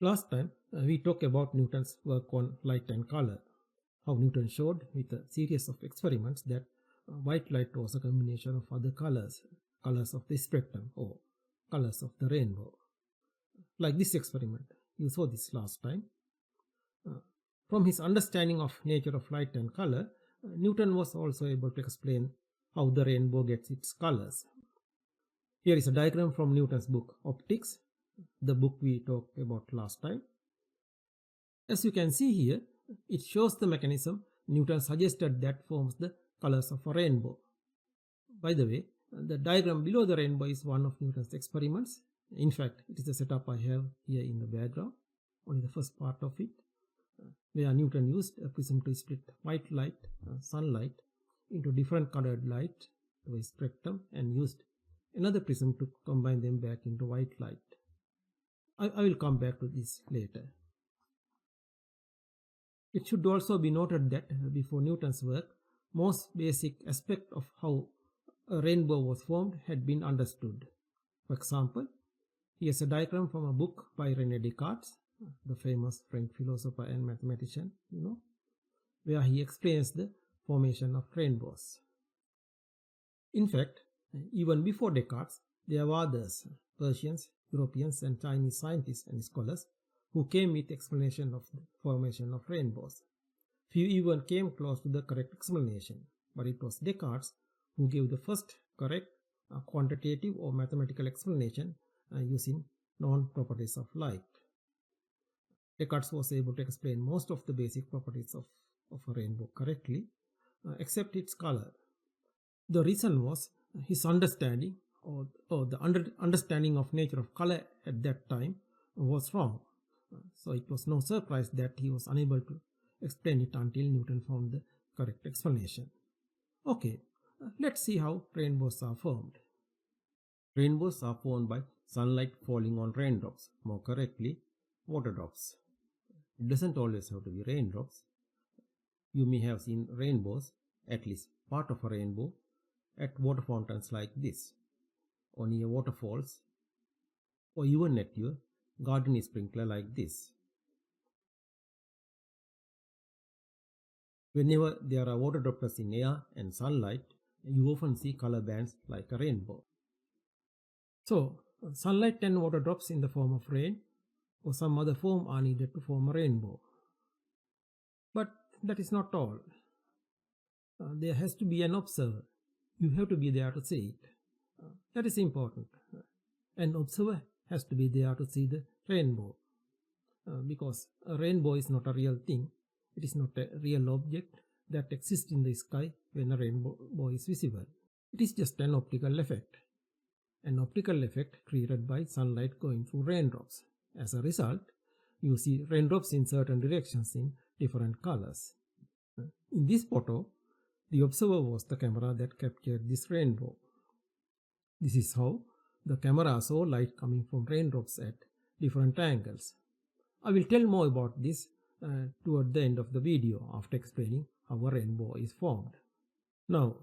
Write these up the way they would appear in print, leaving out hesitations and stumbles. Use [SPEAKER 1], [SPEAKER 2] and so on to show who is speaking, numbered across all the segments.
[SPEAKER 1] Last time we talked about Newton's work on light and color, how Newton showed with a series of experiments that white light was a combination of other colors, colors of the spectrum or colors of the rainbow. Like this experiment, you saw this last time. Uh, from his understanding of nature of light and color, Newton was also able to explain how the rainbow gets its colors. Here is a diagram from Newton's book Optics, the book we talked about last time. As you can see here, it shows the mechanism Newton suggested that forms the colors of a rainbow. By the way, the diagram below the rainbow is one of Newton's experiments. In fact, it is the setup I have here in the background, only the first part of it, where Newton used a prism to split white light, sunlight, into different colored light to a spectrum and used another prism to combine them back into white light. I will come back to this later. It should also be noted that before Newton's work, most basic aspect of how a rainbow was formed had been understood. For example, here's a diagram from a book by René Descartes, the famous French philosopher and mathematician, where he explains the formation of rainbows. In fact, even before Descartes, there were others, Persians, Europeans, and Chinese scientists and scholars who came with explanation of the formation of rainbows. Few even came close to the correct explanation, but it was Descartes who gave the first correct quantitative or mathematical explanation using known properties of light. Descartes was able to explain most of the basic properties of a rainbow correctly, except its color. The reason was his understanding or the understanding of nature of color at that time was wrong. So it was no surprise that he was unable to explain it until Newton found the correct explanation. Okay, let's see how rainbows are formed. Rainbows are formed by sunlight falling on raindrops, more correctly, water drops. It doesn't always have to be raindrops. You may have seen rainbows, at least part of a rainbow, at water fountains like this, or near waterfalls, or even at your garden sprinkler like this. Whenever there are water droplets in air and sunlight, you often see color bands like a rainbow. So, sunlight and water drops in the form of rain or some other form are needed to form a rainbow. But that is not all. There has to be an observer. You have to be there to see it. That is important. An observer has to be there to see the rainbow. Because a rainbow is not a real thing. It is not a real object that exists in the sky when a rainbow is visible. It is just an optical effect. An optical effect created by sunlight going through raindrops. As a result, you see raindrops in certain directions in different colors. In this photo, the observer was the camera that captured this rainbow. This is how the camera saw light coming from raindrops at different angles. I will tell more about this toward the end of the video after explaining how a rainbow is formed. Now,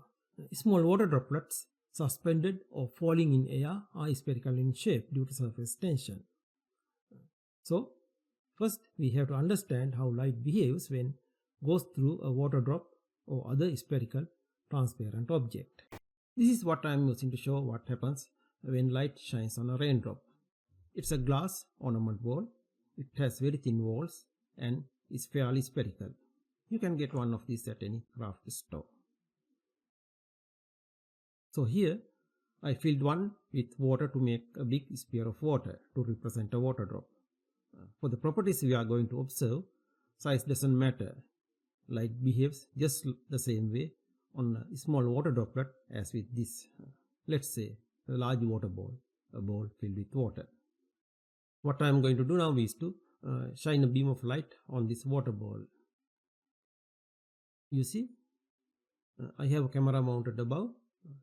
[SPEAKER 1] small water droplets suspended or falling in air are spherical in shape due to surface tension. So, first we have to understand how light behaves when it goes through a water drop or other spherical transparent object. This is what I am using to show what happens when light shines on a raindrop. It's a glass ornament ball. It has very thin walls and is fairly spherical. You can get one of these at any craft store. So here I filled one with water to make a big sphere of water to represent a water drop. For the properties we are going to observe, size doesn't matter. Light behaves just the same way on a small water droplet as with this, let's say, a large water ball, a ball filled with water. What I am going to do now is to shine a beam of light on this water ball. You see, I have a camera mounted above,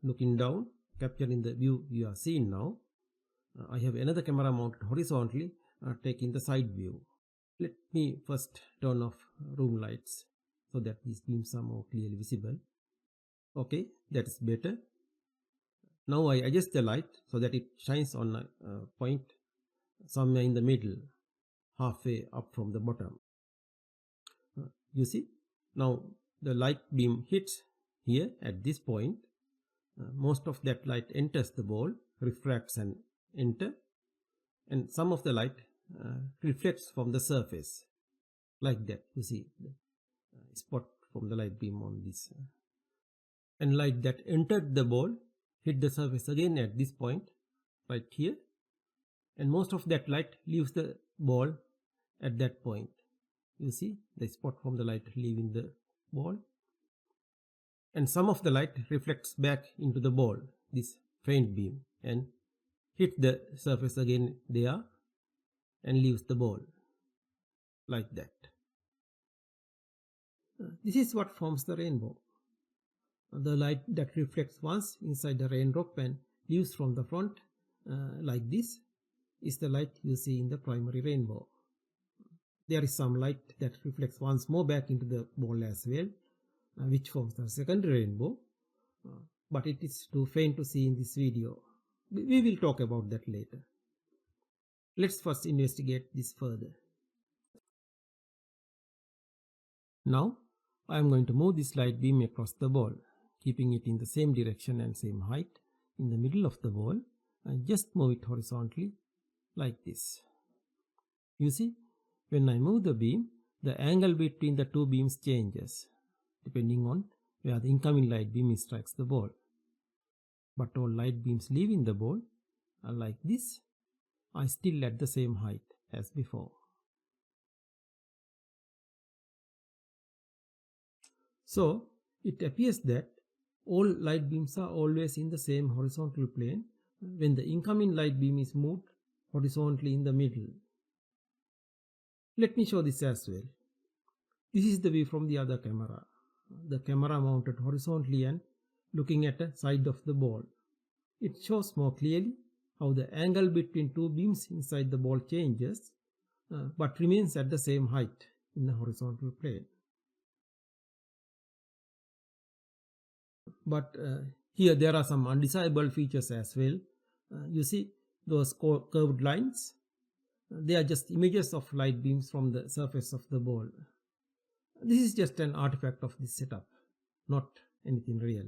[SPEAKER 1] looking down, capturing the view you are seeing now. I have another camera mounted horizontally, taking the side view. Let me first turn off room lights so that these beams are more clearly visible. Okay, that is better. Now I adjust the light so that it shines on a point somewhere in the middle. halfway up from the bottom. You see, now the light beam hits here at this point. Most of that light enters the ball, refracts and enter, and some of the light reflects from the surface, like that. You see the spot from the light beam on this, and light that entered the ball hit the surface again at this point, right here, and most of that light leaves the ball at that point. You see the spot from the light leaving the ball, and some of the light reflects back into the ball, this faint beam, and hit the surface again there and leaves the ball, like that. This is what forms the rainbow. The light that reflects once inside the raindrop and leaves from the front, like this, is the light you see in the primary rainbow. There is some light that reflects once more back into the ball as well, which forms the secondary rainbow, but it is too faint to see in this video. We will talk about that later. Let's first investigate this further. Now I am going to move this light beam across the ball, keeping it in the same direction and same height in the middle of the ball, and just move it horizontally like this. You see, when I move the beam, the angle between the two beams changes depending on where the incoming light beam strikes the ball. But all light beams leaving the ball are like this, are still at the same height as before. So it appears that all light beams are always in the same horizontal plane when the incoming light beam is moved horizontally in the middle. Let me show this as well. This is the view from the other camera. The camera mounted horizontally and looking at the side of the ball. It shows more clearly how the angle between two beams inside the ball changes, but remains at the same height in the horizontal plane. But here there are some undesirable features as well. You see those curved lines? They are just images of light beams from the surface of the ball. This is just an artifact of this setup, not anything real.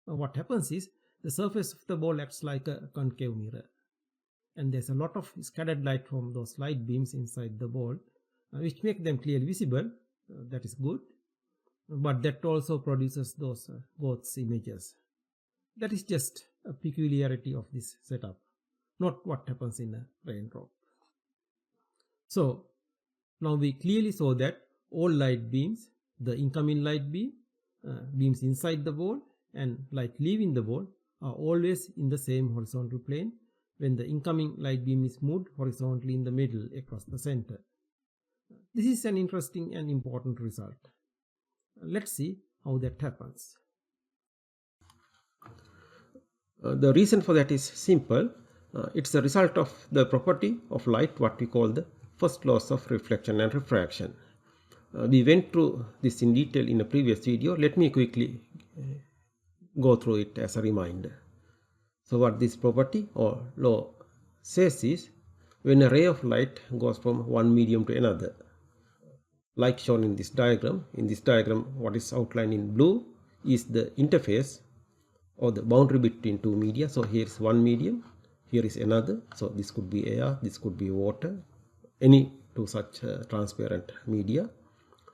[SPEAKER 1] What happens is the surface of the ball acts like a concave mirror, and there's a lot of scattered light from those light beams inside the ball, which make them clearly visible. That is good, but that also produces those ghost images. That is just a peculiarity of this setup, not what happens in a raindrop. So now we clearly saw that all light beams, the incoming light beam, beams inside the ball and light leaving the ball, are always in the same horizontal plane when the incoming light beam is moved horizontally in the middle across the center. This is an interesting and important result. Let's see how that happens. The reason for that is simple. It's the result of the property of light, what we call the first laws of reflection and refraction. We went through this in detail in a previous video. Let me quickly go through it as a reminder. So what this property or law says is, when a ray of light goes from one medium to another, like shown in this diagram, what is outlined in blue is the interface or the boundary between two media. So here is one medium, here is another. So this could be air, this could be water, any two such transparent media.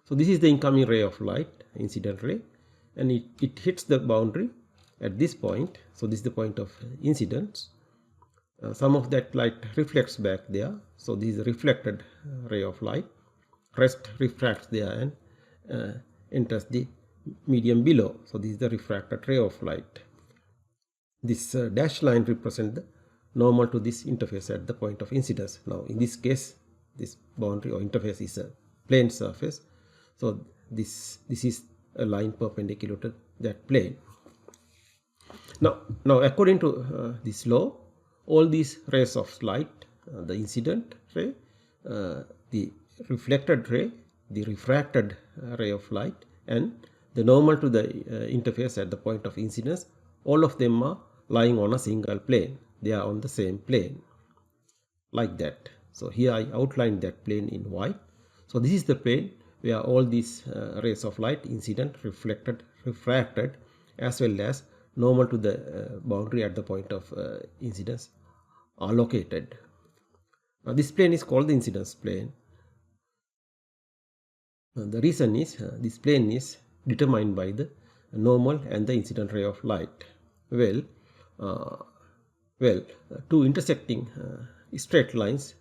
[SPEAKER 1] So this is the incoming ray of light, incident ray, and it hits the boundary at this point. So this is the point of incidence. Some of that light reflects back there. So this is a reflected ray of light. Rest refracts there and enters the medium below. So this is the refracted ray of light. This dashed line represents the normal to this interface at the point of incidence. Now in this case, this boundary or interface is a plane surface. So this is a line perpendicular to that plane. Now according to this law, all these rays of light, the incident ray, the reflected ray, the refracted ray of light, and the normal to the interface at the point of incidence, all of them are lying on a single plane. They are on the same plane, like that. So here I outlined that plane in white. So this is the plane where all these rays of light, incident, reflected, refracted, as well as normal to the boundary at the point of incidence are located. Now this plane is called the incidence plane. The reason is this plane is determined by the normal and the incident ray of light. Uh, two intersecting straight lines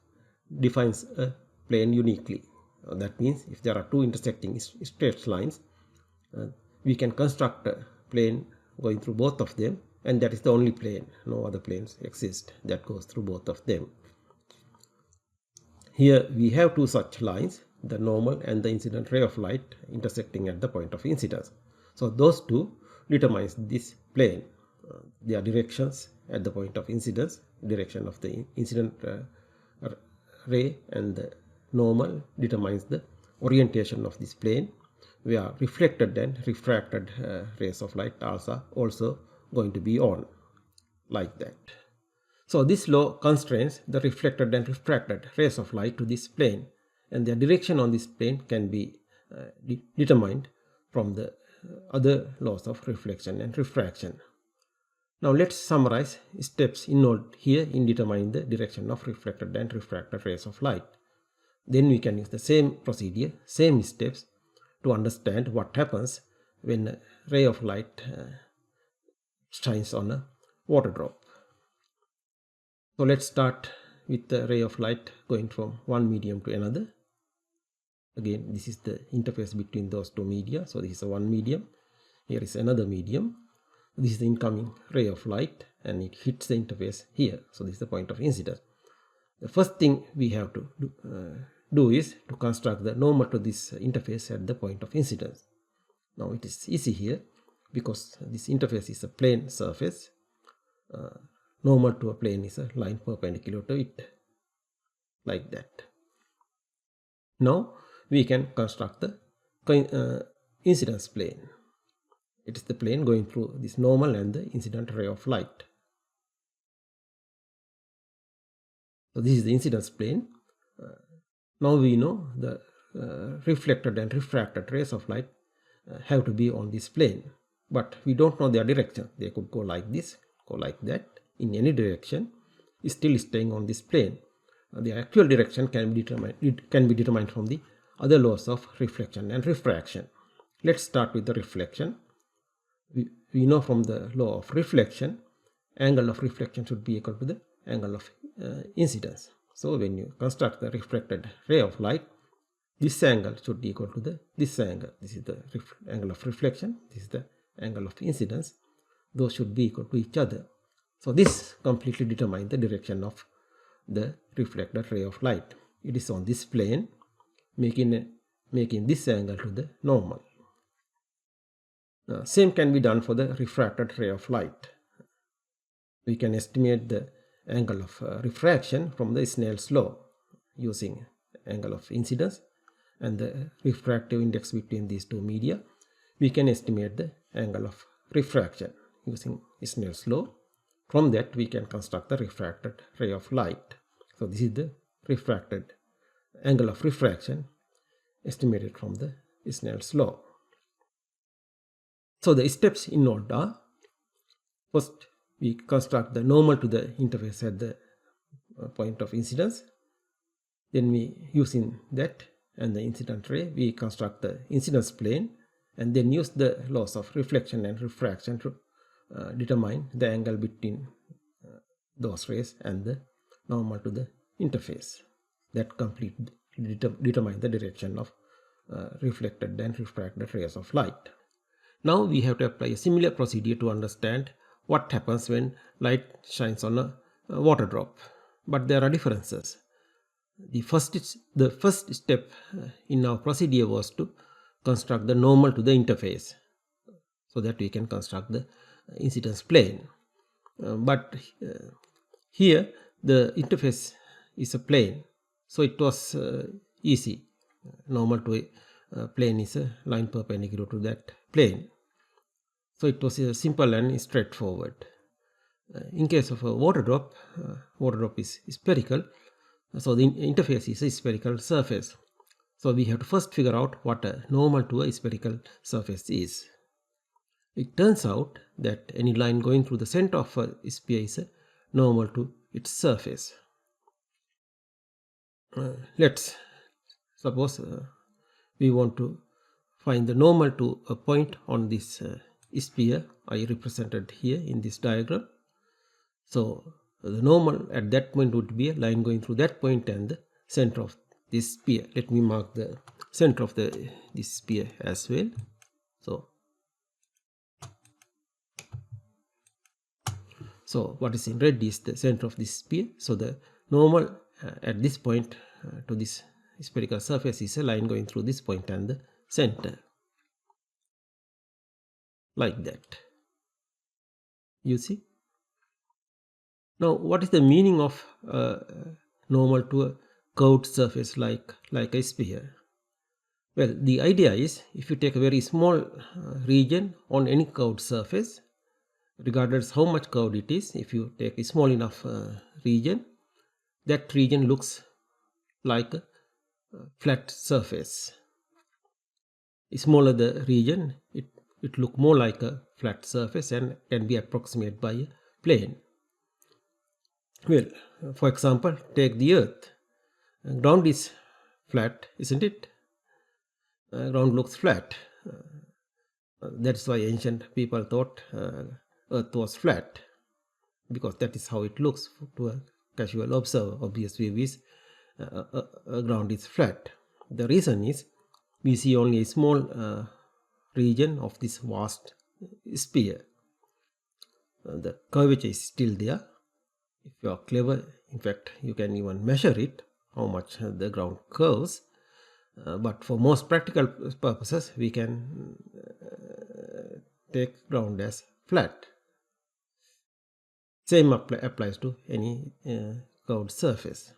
[SPEAKER 1] defines a plane uniquely. That means if there are two intersecting straight lines, we can construct a plane going through both of them, and that is the only plane. No other planes exist that goes through both of them. Here we have two such lines, the normal and the incident ray of light intersecting at the point of incidence. So those two determines this plane. Their directions at the point of incidence, direction of the incident ray and the normal determines the orientation of this plane, where reflected and refracted rays of light are also going to be on, like that. So this law constrains the reflected and refracted rays of light to this plane, and their direction on this plane can be determined from the other laws of reflection and refraction. Now let's summarize steps involved here in determining the direction of reflected and refracted rays of light. Then we can use the same procedure, same steps to understand what happens when a ray of light shines on a water drop. So let's start with the ray of light going from one medium to another. Again, this is the interface between those two media. So this is one medium. Here is another medium. This is the incoming ray of light, and it hits the interface here. So this is the point of incidence. The first thing we have to do is to construct the normal to this interface at the point of incidence. Now it is easy here because this interface is a plane surface. Normal to a plane is a line perpendicular to it, like that. Now we can construct the incidence plane. It is the plane going through this normal and the incident ray of light. So this is the incidence plane. Now we know the reflected and refracted rays of light have to be on this plane, but we don't know their direction. They could go like this, go like that, in any direction, is still staying on this plane. The actual direction can be determined from the other laws of reflection and refraction. Let's start with the reflection. We know from the law of reflection, angle of reflection should be equal to the angle of incidence. So when you construct the reflected ray of light, this angle should be equal to this angle. This is the angle of reflection. This is the angle of incidence. Those should be equal to each other. So this completely determines the direction of the reflected ray of light. It is on this plane, making this angle to the normal. Same can be done for the refracted ray of light. We can estimate the angle of refraction from the Snell's law using angle of incidence and the refractive index between these two media. We can estimate the angle of refraction using Snell's law. From that we can construct the refracted ray of light. So this is the refracted angle of refraction estimated from the Snell's law. So the steps involved are: first, we construct the normal to the interface at the point of incidence. Then we, using that and the incident ray, we construct the incidence plane, and then use the laws of reflection and refraction to determine the angle between those rays and the normal to the interface. That completely determine the direction of reflected and refracted rays of light. Now we have to apply a similar procedure to understand what happens when light shines on a water drop. But there are differences. The first step in our procedure was to construct the normal to the interface, so that we can construct the incidence plane. But here the interface is a plane, so it was easy. Normal to a plane is a line perpendicular to that plane. So it was simple and straightforward. In case of a water drop is spherical, So the interface is a spherical surface. So we have to first figure out what a normal to a spherical surface is. It turns out that any line going through the center of a sphere is normal to its surface. Let's suppose we want to find the normal to a point on this sphere I represented here in this diagram. So the normal at that point would be a line going through that point and the center of this sphere. Let me mark the center of this sphere as well. So what is in red is the center of this sphere. So the normal at this point to this spherical surface is a line going through this point and the center, like that. You see? Now what is the meaning of normal to a curved surface like a sphere? Well, the idea is if you take a very small region on any curved surface, regardless how much curved it is, if you take a small enough region, that region looks like a flat surface. The smaller the region, it look more like a flat surface and can be approximated by a plane. Well, for example, take the earth. Ground is flat, isn't it? Ground looks flat. That's why ancient people thought earth was flat, because that is how it looks to a casual observer. Obvious view is ground is flat. The reason is we see only a small region of this vast sphere. The curvature is still there. If you are clever, in fact, you can even measure it, how much the ground curves. But for most practical purposes, we can take ground as flat. Same applies to any curved surface.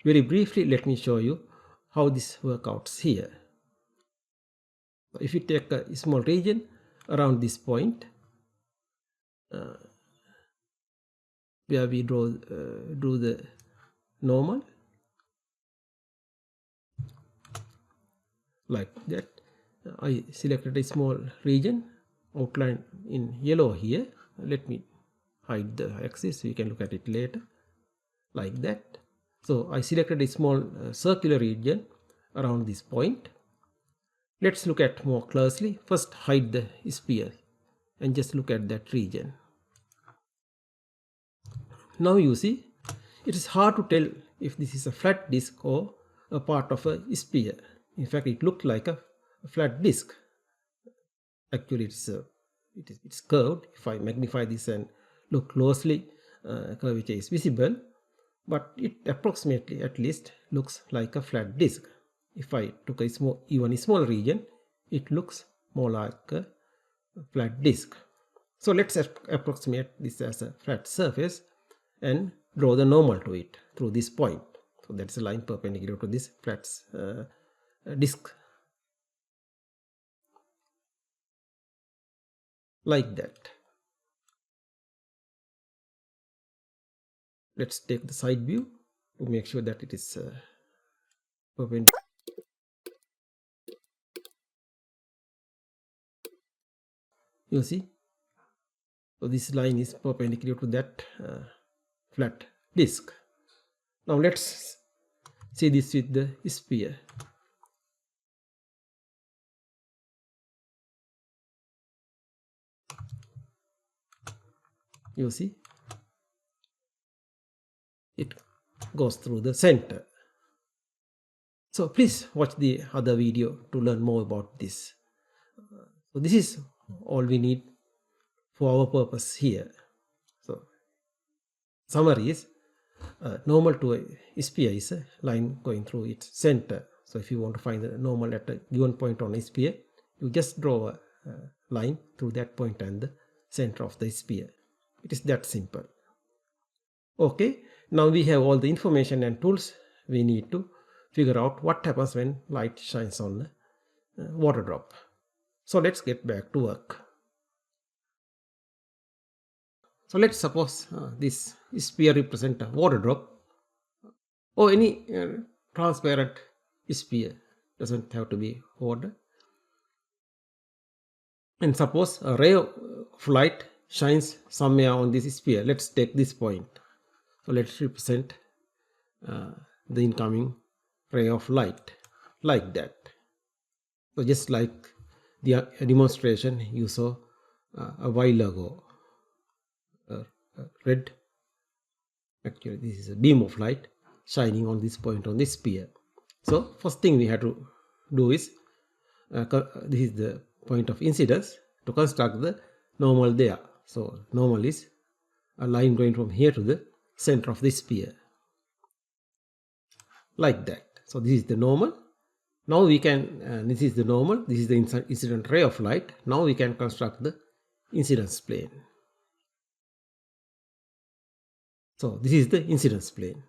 [SPEAKER 1] Very briefly, let me show you how this works out here. If you take a small region around this point, where we drew the normal, like that. I selected a small region outlined in yellow here. Let me hide the axis, we can look at it later, like that. So I selected a small circular region around this point. Let's look at more closely. First hide the sphere and just look at that region. Now you see, it is hard to tell if this is a flat disk or a part of a sphere. In fact, it looked like a flat disk. Actually, it's curved. If I magnify this and look closely, curvature is visible, but it approximately at least looks like a flat disk. If I took even a small region, it looks more like a flat disk. So let's approximate this as a flat surface and draw the normal to it through this point. So that's a line perpendicular to this flat disk, like that. Let's take the side view to make sure that it is perpendicular. You see, so this line is perpendicular to that flat disk. Now let's see this with the sphere. You see, it goes through the center. So please watch the other video to learn more about this. So this is all we need for our purpose here. So summary is normal to a sphere is a line going through its center. So if you want to find the normal at a given point on a sphere, you just draw a line through that point and the center of the sphere. It is that simple. Okay, now we have all the information and tools we need to figure out what happens when light shines on a water drop. So let's get back to work. So let's suppose this sphere represents a water drop or any transparent sphere, doesn't have to be water. And suppose a ray of light shines somewhere on this sphere. Let's take this point. So let's represent the incoming ray of light like that. So just like the demonstration you saw a while ago, red, actually this is a beam of light shining on this point on this sphere. So first thing we have to do is, this is the point of incidence, to construct the normal there. So normal is a line going from here to the center of the sphere, like that. So this is the normal. Now we can, this is the normal, this is the incident ray of light. Now we can construct the incidence plane. So this is the incidence plane.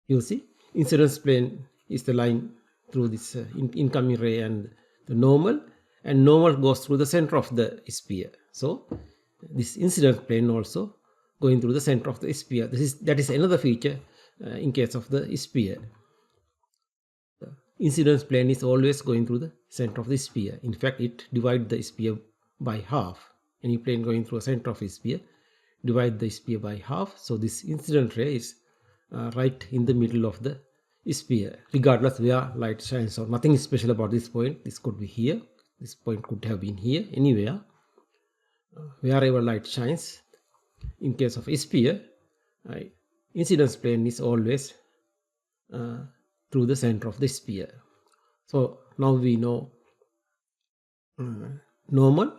[SPEAKER 1] You see, incidence plane is the line through this incoming ray and the normal, and normal goes through the center of the sphere. So this incidence plane also going through the center of the sphere. That is another feature in case of the sphere. The incidence plane is always going through the center of the sphere. In fact, it divides the sphere by half. Any plane going through the center of a sphere divide the sphere by half. So this incident ray is right in the middle of the sphere, regardless where light shines on. Nothing is special about this point. This could be here, this point could have been here, anywhere. Wherever light shines, in case of a sphere, incidence plane is always through the center of the sphere. So now we know normal,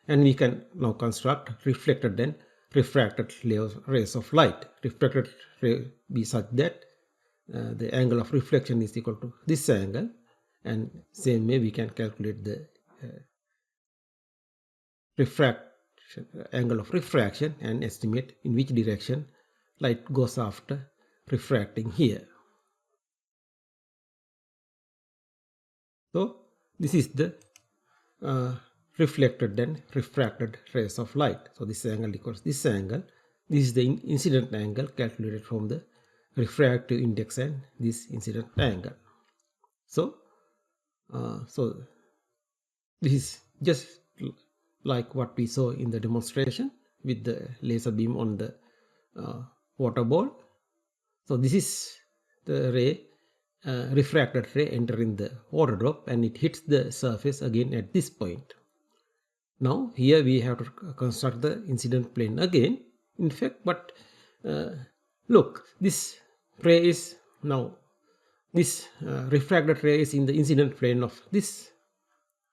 [SPEAKER 1] and we can now construct reflected and refracted rays of light. Refracted ray be such that the angle of reflection is equal to this angle, and same way we can calculate the angle of refraction and estimate in which direction light goes after refracting here. So this is the reflected and refracted rays of light. So this angle equals this angle. This is the incident angle calculated from the refractive index and this incident angle. So this is just like what we saw in the demonstration with the laser beam on the water ball. So this is the ray, refracted ray entering the water drop, and it hits the surface again at this point. Now here we have to construct the incident plane again. In fact, but look, this ray is now, this refracted ray is in the incident plane of this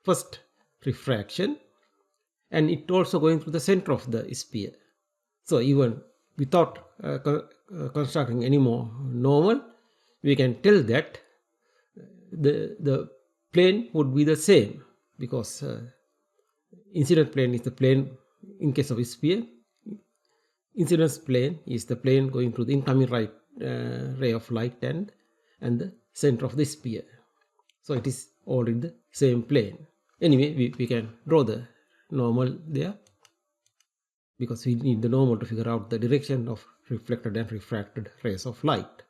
[SPEAKER 1] first refraction, and it also going through the center of the sphere. So even without constructing any more normal, we can tell that the plane would be the same, because incident plane is the plane in case of a sphere. Incidence plane is the plane going through the incoming ray of light and the center of the sphere. So it is all in the same plane. Anyway, we can draw the normal there, because we need the normal to figure out the direction of reflected and refracted rays of light.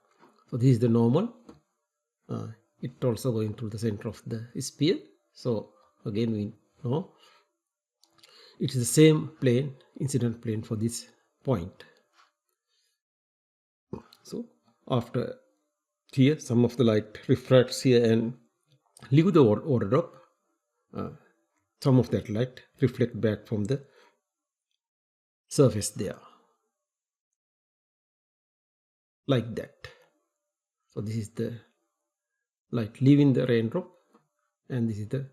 [SPEAKER 1] So this is the normal. It also going through the center of the sphere. So again we know it is the same plane, incident plane for this point. So after here, some of the light refracts here and leave the water drop. Some of that light reflect back from the surface there, like that. So this is the light leaving the raindrop, and this is the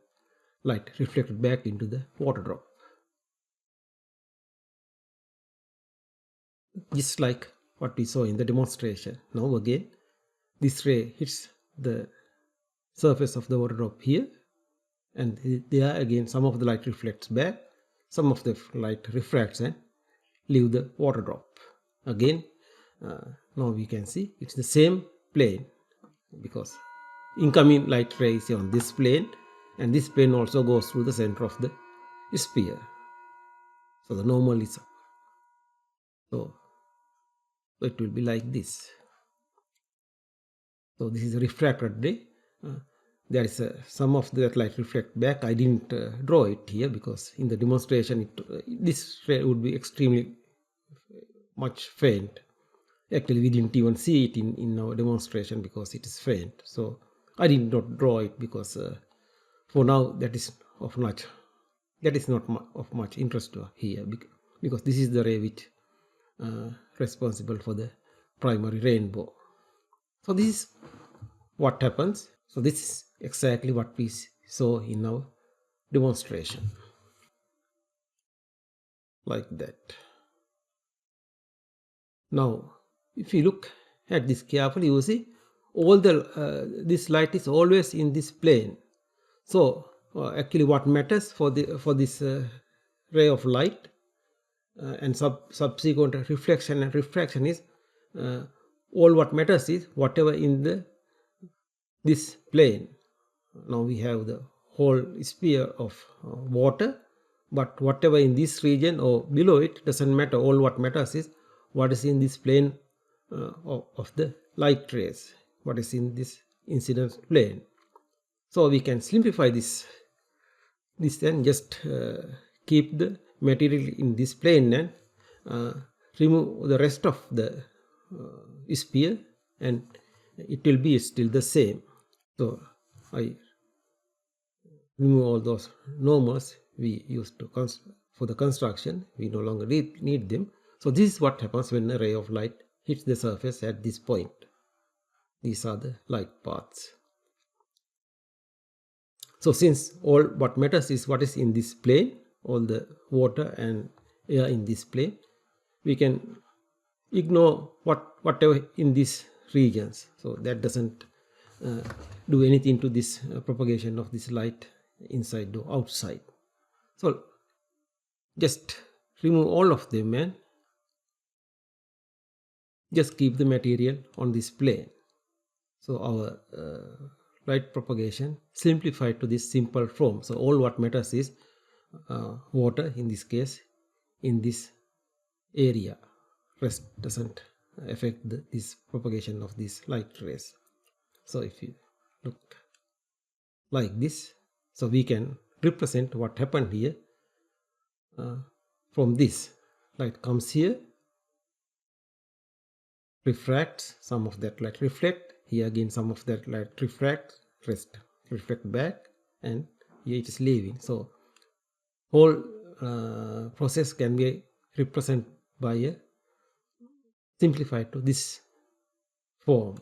[SPEAKER 1] light reflected back into the water drop, just like what we saw in the demonstration. Now again, this ray hits the surface of the water drop here, and there again some of the light reflects back, some of the light refracts and leave the water drop. Again, now we can see it's the same plane, because incoming light ray is on this plane, and this plane also goes through the center of the sphere. So the normal is, so it will be like this. So this is a refracted ray. There is some of that light reflect back. I didn't draw it here because in the demonstration this ray would be extremely much faint. Actually, we didn't even see it in our demonstration because it is faint. So I did not draw it because for now that is not of much interest to here, because this is the ray which responsible for the primary rainbow. So this is what happens. So this is exactly what we saw in our demonstration, like that. Now if you look at this carefully, you see all the this light is always in this plane. So actually what matters for this ray of light and subsequent reflection and refraction is all what matters is whatever in this plane. Now we have the whole sphere of water, but whatever in this region or below it doesn't matter. All what matters is what is in this plane of the light rays, what is in this incident plane. So we can simplify this and just keep the material in this plane and remove the rest of the sphere, and it will be still the same. So I remove all those normals we used to for the construction. We no longer need them. So this is what happens when a ray of light hits the surface at this point. These are the light paths. So since all what matters is what is in this plane, all the water and air in this plane, we can ignore whatever in these regions. So that doesn't do anything to this propagation of this light inside or outside. So just remove all of them and just keep the material on this plane. So our light propagation simplified to this simple form. So all what matters is water in this case in this area. Rest doesn't affect this propagation of these light rays. So if you look like this, so we can represent what happened here. From this light comes here, refracts, some of that light reflect, here again some of that light refract, reflect back, and here it is leaving. So whole process can be represented by a simplified to this form.